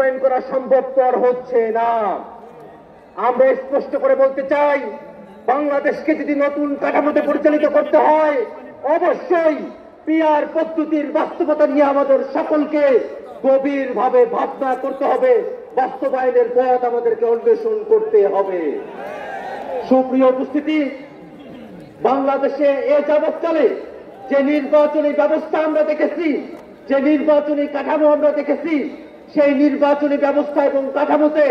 বাস্তবায়ন করা সম্ভবপর হচ্ছে না। আমরা স্পষ্ট করে বলতে চাই, বাংলাদেশকে যদি নতুন কাঠামোতে পরিচালিত করতে হয়, অবশ্যই পিআর পদ্ধতির বাস্তবতা নিয়ে আমাদের সকলকে গভীরভাবে ভাবনা করতে হবে, বাস্তবায়নের পথ আমাদেরকে অন্বেষণ করতে হবে। সুপ্রিয় উপস্থিতি, বাংলাদেশে এ যাবৎকালে যে নির্বাচনী ব্যবস্থা আমরা দেখেছি, যে নির্বাচনী কাঠামো আমরা দেখেছি, সেই নির্বাচনী ব্যবস্থা এবং কাঠামোতে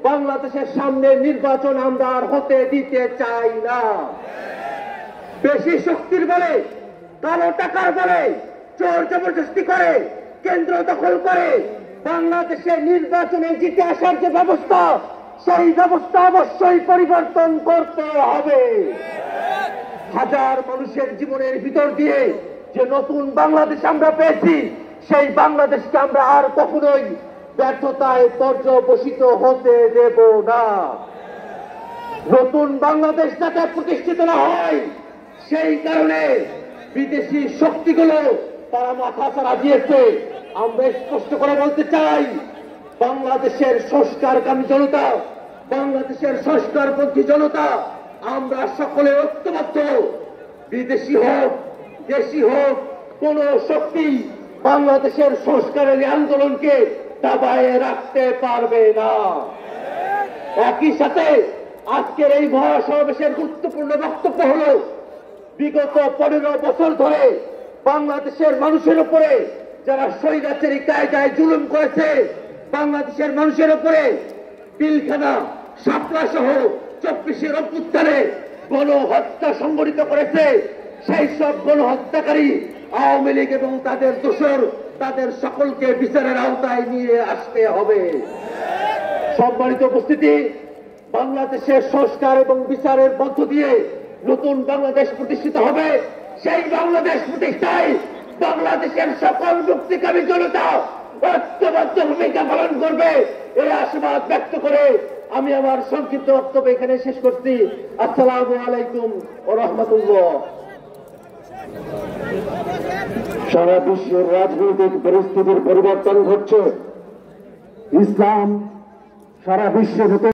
বাংলাদেশের সামনে নির্বাচন আমরা আর হতে দিতে চাই না। বেশি শক্তির বলে, কালো টাকার বলে, জোর জবরদস্তি করে, কেন্দ্র দখল করে বাংলাদেশের নির্বাচনে জিতে আসার যে ব্যবস্থা, সেই ব্যবস্থা অবশ্যই পরিবর্তন করতে হবে। হাজার মানুষের জীবনের ভিতর দিয়ে যে নতুন বাংলাদেশ আমরা পেয়েছি, সেই বাংলাদেশকে আমরা আর কখনোই ব্যর্থতায় পর্যবসিত হতে দেব না। নতুন বাংলাদেশ যাতে প্রতিষ্ঠিত না হয়, সেই কারণে বিদেশি শক্তিগুলো তারা মাথা চাড়া দিয়েছে। আমরা স্পষ্ট করে বলতে চাই, বাংলাদেশের সংস্কারকামী জনতা, বাংলাদেশের সংস্কারপন্থী জনতা, আমরা সকলে ঐক্যবদ্ধ। বিদেশি হোক, দেশি হোক, কোন শক্তি বাংলাদেশের সংস্কারের আন্দোলনকে দাবায়ে রাখতে পারবে না। একই সাথে আজকের এই মহাসমাবেশের গুরুত্বপূর্ণ বক্তব্য হল, বিগত 15 বছর ধরে বাংলাদেশের মানুষের উপরে যারা স্বৈরাচারী কায়দায় জুলুম করেছে, বাংলাদেশের মানুষের উপরে পিলখানা, শাপলা সহ 24 অভ্যুত্থানে গণহত্যা সংগঠিত করেছে, সেই সব গণহত্যাকারী আওয়ামী লীগ এবং তাদের দোসর, তাদের সকলকে বিচারের আওতায় নিয়ে আসতে হবে। সম্মানিত উপস্থিতি, বাংলাদেশের সংস্কার এবং বিচারের মধ্য দিয়ে নতুন বাংলাদেশ প্রতিষ্ঠিত হবে। সেই বাংলাদেশ প্রতিষ্ঠায় বাংলাদেশের সকল মুক্তিকামী জনতা ঐক্যবদ্ধ ভূমিকা পালন করবে, এই আশাবাদ ব্যক্ত করে আমি আমার সংক্ষিপ্ত বক্তব্য এখানে শেষ করছি। আসসালামু আলাইকুম ওয়া রাহমাতুল্লাহ। সারা বিশ্বের রাজনৈতিক পরিস্থিতির পরিবর্তন ঘটছে। ইসলাম সারা বিশ্বের